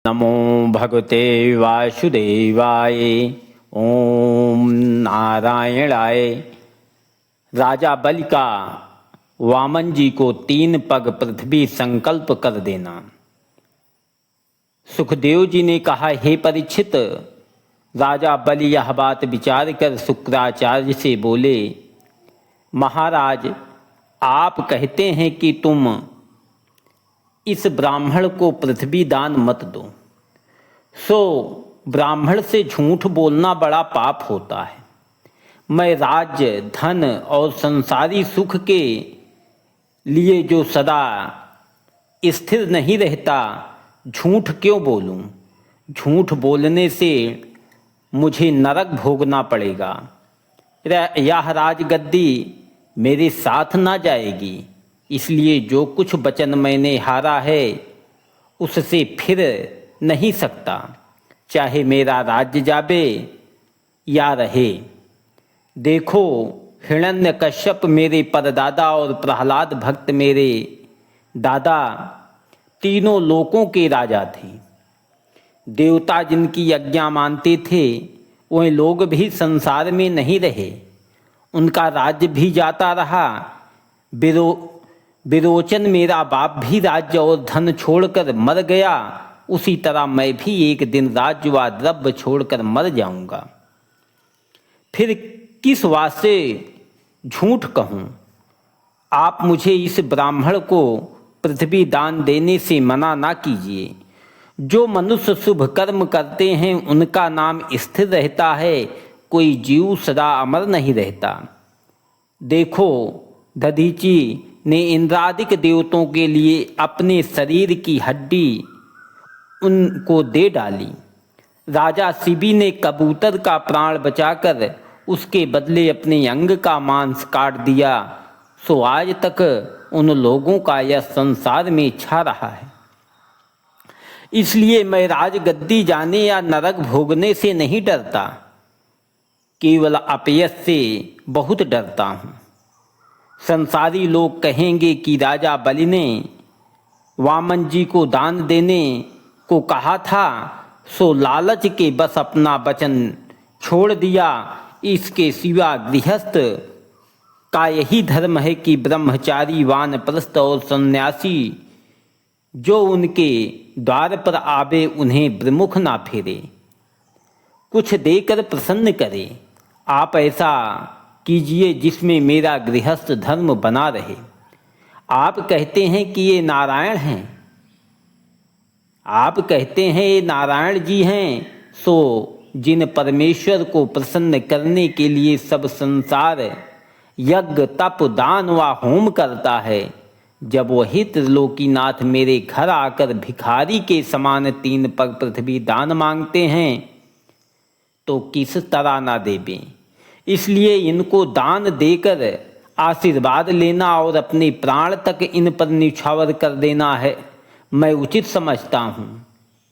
नमो भगवते वासुदेवाय। ओम नारायणाय। राजा बलि का वामन जी को 3 पग पृथ्वी संकल्प कर देना। सुखदेव जी ने कहा, हे परीक्षित, राजा बलि यह बात विचार कर शुक्राचार्य से बोले, महाराज, आप कहते हैं कि तुम इस ब्राह्मण को पृथ्वी दान मत दो। सो ब्राह्मण से झूठ बोलना बड़ा पाप होता है। मैं राज्य, धन और संसारी सुख के लिए जो सदा स्थिर नहीं रहता, झूठ क्यों बोलूं? झूठ बोलने से मुझे नरक भोगना पड़ेगा। यह राजगद्दी मेरे साथ ना जाएगी। इसलिए जो कुछ वचन मैंने हारा है उससे फिर नहीं सकता, चाहे मेरा राज्य जाबे या रहे। देखो, हिरण्यकश्यप मेरे परदादा और प्रहलाद भक्त मेरे दादा तीनों लोकों के राजा थे। देवता जिनकी आज्ञा मानते थे वह लोग भी संसार में नहीं रहे। उनका राज्य भी जाता रहा। विरोचन मेरा बाप भी राज्य और धन छोड़कर मर गया। उसी तरह मैं भी एक दिन राज्य व द्रव्य छोड़कर मर जाऊंगा। फिर किस वास्ते झूठ कहूं? आप मुझे इस ब्राह्मण को पृथ्वी दान देने से मना ना कीजिए। जो मनुष्य शुभ कर्म करते हैं उनका नाम स्थिर रहता है, कोई जीव सदा अमर नहीं रहता। देखो, दधीची ने इंद्रादिक देवताओं के लिए अपने शरीर की हड्डी उनको दे डाली। राजा शिबी ने कबूतर का प्राण बचाकर उसके बदले अपने अंग का मांस काट दिया। सो आज तक उन लोगों का यह संसार में छा रहा है। इसलिए मैं राजगद्दी जाने या नरक भोगने से नहीं डरता, केवल अपयश से बहुत डरता हूँ। संसारी लोग कहेंगे कि राजा बलि ने वामन जी को दान देने को कहा था, सो लालच के बस अपना वचन छोड़ दिया। इसके सिवा गृहस्थ का यही धर्म है कि ब्रह्मचारी, वानप्रस्थ और सन्यासी जो उनके द्वार पर आवे उन्हें विमुख ना फेरे, कुछ देकर प्रसन्न करे। आप ऐसा कीजिए जिसमें मेरा गृहस्थ धर्म बना रहे। आप कहते हैं कि ये नारायण हैं, आप कहते हैं ये नारायण जी हैं। सो जिन परमेश्वर को प्रसन्न करने के लिए सब संसार यज्ञ, तप, दान व होम करता है, जब वही त्रिलोकीनाथ मेरे घर आकर भिखारी के समान 3 पग पृथ्वी दान मांगते हैं तो किस तरह ना देवें। इसलिए इनको दान देकर आशीर्वाद लेना और अपने प्राण तक इन पर निछावर कर देना है मैं उचित समझता हूँ।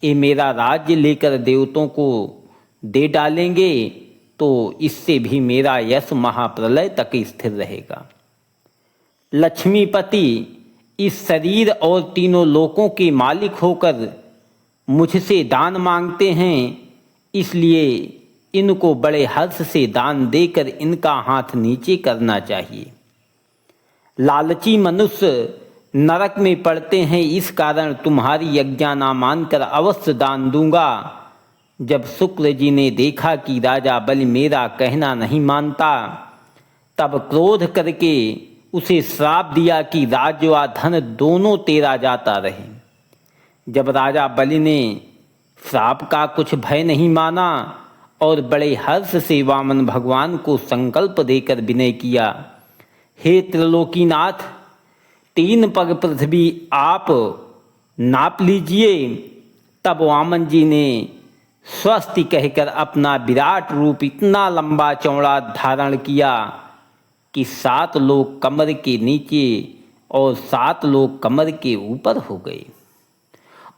ये मेरा राज्य लेकर देवताओं को दे डालेंगे तो इससे भी मेरा यश महाप्रलय तक स्थिर रहेगा। लक्ष्मीपति इस शरीर और तीनों लोकों के मालिक होकर मुझसे दान मांगते हैं, इसलिए इनको बड़े हर्ष से दान देकर इनका हाथ नीचे करना चाहिए। लालची मनुष्य नरक में पड़ते हैं, इस कारण तुम्हारी आज्ञा ना मानकर अवश्य दान दूंगा। जब शुक्र जी ने देखा कि राजा बलि मेरा कहना नहीं मानता, तब क्रोध करके उसे श्राप दिया कि राज्य व धन दोनों तेरा जाता रहे। जब राजा बलि ने श्राप का कुछ भय नहीं माना और बड़े हर्ष से वामन भगवान को संकल्प देकर विनय किया, हे त्रिलोकीनाथ, 3 पग पृथ्वी आप नाप लीजिए। तब वामन जी ने स्वस्ति कहकर अपना विराट रूप इतना लंबा चौड़ा धारण किया कि 7 लोग कमर के नीचे और 7 लोग कमर के ऊपर हो गए।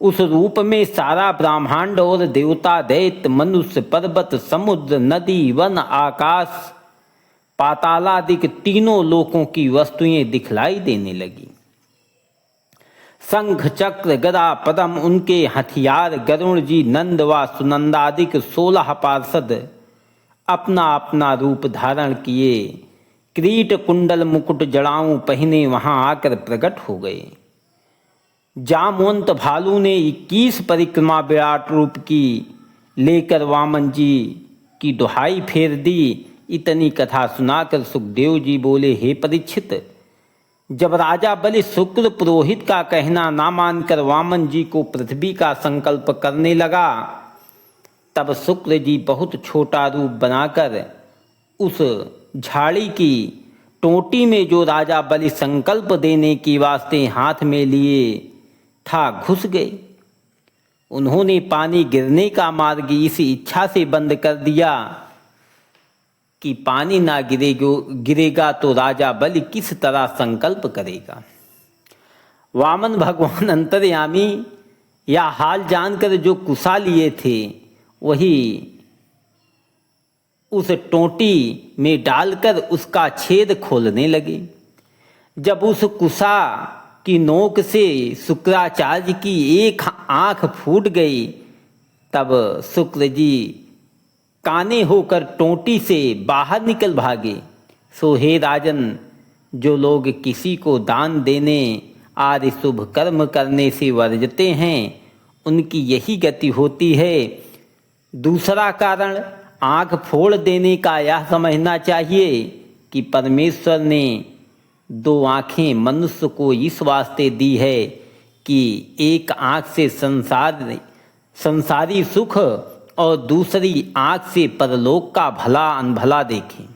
उस रूप में सारा ब्रह्मांड और देवता, दैत्य, मनुष्य, पर्वत, समुद्र, नदी, वन, आकाश, पातालादिक तीनों लोकों की वस्तुएं दिखलाई देने लगी। शंख चक्र गदा पदम उनके हथियार, गरुण जी नंद व सुनंदादिक 16 पार्षद अपना अपना रूप धारण किए, किरीट कुंडल मुकुट जड़ाऊं पहने वहां आकर प्रकट हो गए। जामवंत भालू ने 21 परिक्रमा विराट रूप की लेकर वामन जी की दुहाई फेर दी। इतनी कथा सुनाकर सुखदेव जी बोले, हे परीक्षित, जब राजा बलि शुक्र पुरोहित का कहना ना मानकर वामन जी को पृथ्वी का संकल्प करने लगा, तब शुक्र जी बहुत छोटा रूप बनाकर उस झाड़ी की टोटी में जो राजा बलि संकल्प देने की वास्ते हाथ में लिए था घुस गए। उन्होंने पानी गिरने का मार्ग इस इच्छा से बंद कर दिया कि पानी ना गिरेगा तो राजा बलि किस तरह संकल्प करेगा। वामन भगवान अंतर्यामी या हाल जानकर जो कुसा लिए थे वही उस टोटी में डालकर उसका छेद खोलने लगे। जब उस कुसा की नोक से शुक्राचार्य की एक आंख फूट गई, तब शुक्र जी काने होकर टोटी से बाहर निकल भागे। सो हे राजन, जो लोग किसी को दान देने आदि शुभ कर्म करने से वर्जते हैं, उनकी यही गति होती है। दूसरा कारण आँख फोड़ देने का यह समझना चाहिए कि परमेश्वर ने 2 आँखें मनुष्य को इस वास्ते दी है कि एक आँख से संसारी सुख और दूसरी आँख से परलोक का भला अनभला देखें।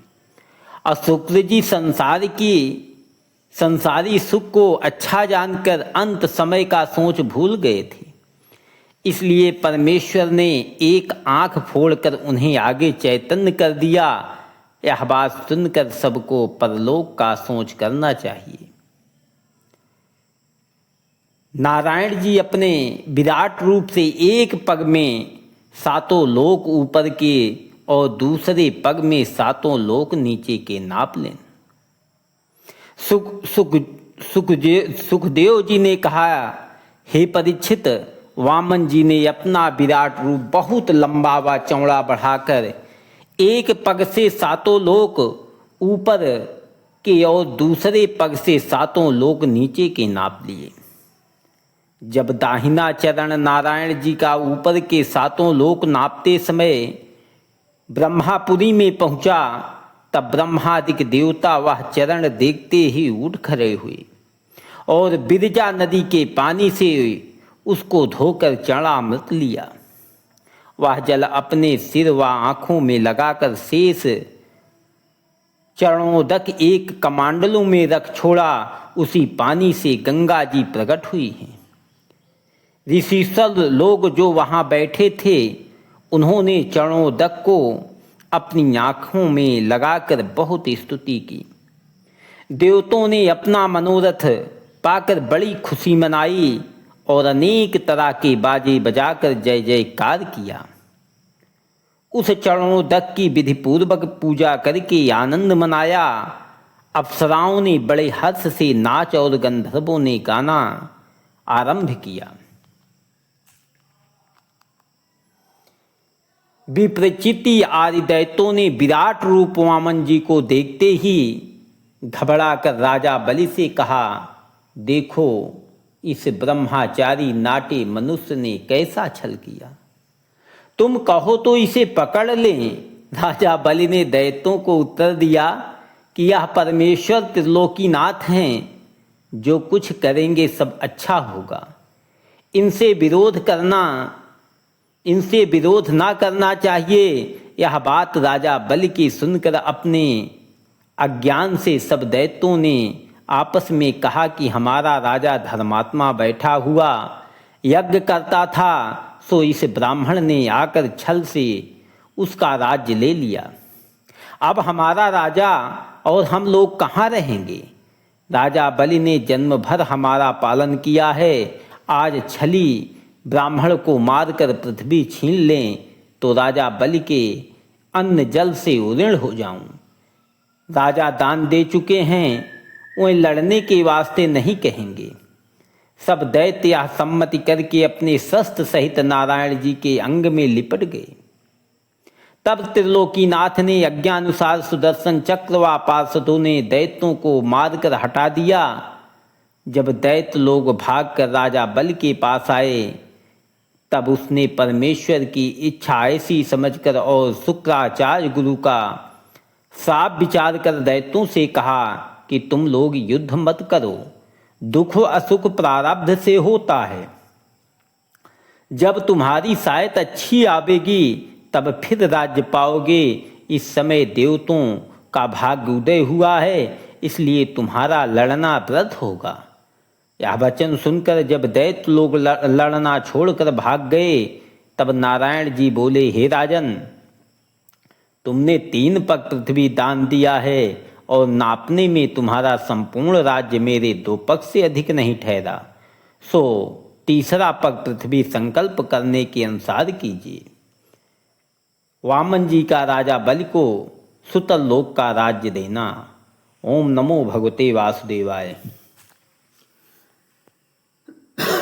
और शुक्र जी संसारी सुख को अच्छा जानकर अंत समय का सोच भूल गए थे, इसलिए परमेश्वर ने एक आँख फोड़कर उन्हें आगे चैतन्य कर दिया। यह बात सुनकर सबको परलोक का सोच करना चाहिए। नारायण जी अपने विराट रूप से एक पग में 7 लोक ऊपर के और दूसरे पग में 7 लोक नीचे के नाप लें। सुखदेव जी ने कहा, हे परीक्षित, वामन जी ने अपना विराट रूप बहुत लंबा व चौड़ा बढ़ाकर एक पग से 7 लोक ऊपर के और दूसरे पग से 7 लोक नीचे के नाप लिए। जब दाहिना चरण नारायण जी का ऊपर के 7 लोक नापते समय ब्रह्मापुरी में पहुंचा, तब ब्रह्मादिक देवता वह चरण देखते ही उठ खड़े हुए और बिरजा नदी के पानी से उसको धोकर चरणामृत लिया। वह जल अपने सिर व आँखों में लगाकर शेष चरणोदक एक कमंडलों में रख छोड़ा। उसी पानी से गंगा जी प्रकट हुई हैं। ऋषिश्वर लोग जो वहाँ बैठे थे, उन्होंने चरणोदक को अपनी आँखों में लगाकर बहुत स्तुति की। देवताओं ने अपना मनोरथ पाकर बड़ी खुशी मनाई और अनेक तरह के बाजे बजाकर जय जयकार किया। उस चरणोदक की विधिपूर्वक पूजा करके आनंद मनाया। अप्सराओं ने बड़े हर्ष से नाच और गंधर्वों ने गाना आरंभ किया। विप्रचिति आदि दैत्यों ने विराट रूप वामन जी को देखते ही घबराकर राजा बलि से कहा, देखो इस ब्रह्मचारी नाटे मनुष्य ने कैसा छल किया, तुम कहो तो इसे पकड़ लें। राजा बलि ने दैत्यों को उत्तर दिया कि यह परमेश्वर त्रिलोकीनाथ हैं, जो कुछ करेंगे सब अच्छा होगा। इनसे विरोध ना करना चाहिए। यह बात राजा बलि की सुनकर अपने अज्ञान से सब दैत्यों ने आपस में कहा कि हमारा राजा धर्मात्मा बैठा हुआ यज्ञ करता था, सो इस ब्राह्मण ने आकर छल से उसका राज्य ले लिया। अब हमारा राजा और हम लोग कहाँ रहेंगे? राजा बलि ने जन्म भर हमारा पालन किया है, आज छली ब्राह्मण को मारकर पृथ्वी छीन लें तो राजा बलि के अन्न जल से उऋण हो जाऊं। राजा दान दे चुके हैं, वह लड़ने के वास्ते नहीं कहेंगे। सब दैत्य यह सम्मति करके अपने शस्त्र सहित नारायण जी के अंग में लिपट गए। तब त्रिलोकीनाथ ने यज्ञानुसार सुदर्शन चक्र व पार्षदों ने दैत्यों को मारकर हटा दिया। जब दैत्य लोग भागकर राजा बलि के पास आए, तब उसने परमेश्वर की इच्छा ऐसी समझकर और शुक्राचार्य गुरु का साफ विचार कर दैत्यों से कहा कि तुम लोग युद्ध मत करो, दुख असुख प्रारब्ध से होता है। जब तुम्हारी सायत अच्छी आवेगी तब फिर राज्य पाओगे। इस समय देवताओं का भाग्य उदय हुआ है, इसलिए तुम्हारा लड़ना व्रत होगा। यह वचन सुनकर जब दैत्य लोग लड़ना छोड़कर भाग गए, तब नारायण जी बोले, हे राजन, तुमने 3 पग पृथ्वी दान दिया है और नापने में तुम्हारा संपूर्ण राज्य मेरे 2 पग से अधिक नहीं ठहरा। सो 3रा पग पृथ्वी संकल्प करने के अनुसार कीजिए। वामन जी का राजा बलि को सुतल लोक का राज्य देना। ओम नमो भगवते वासुदेवाय।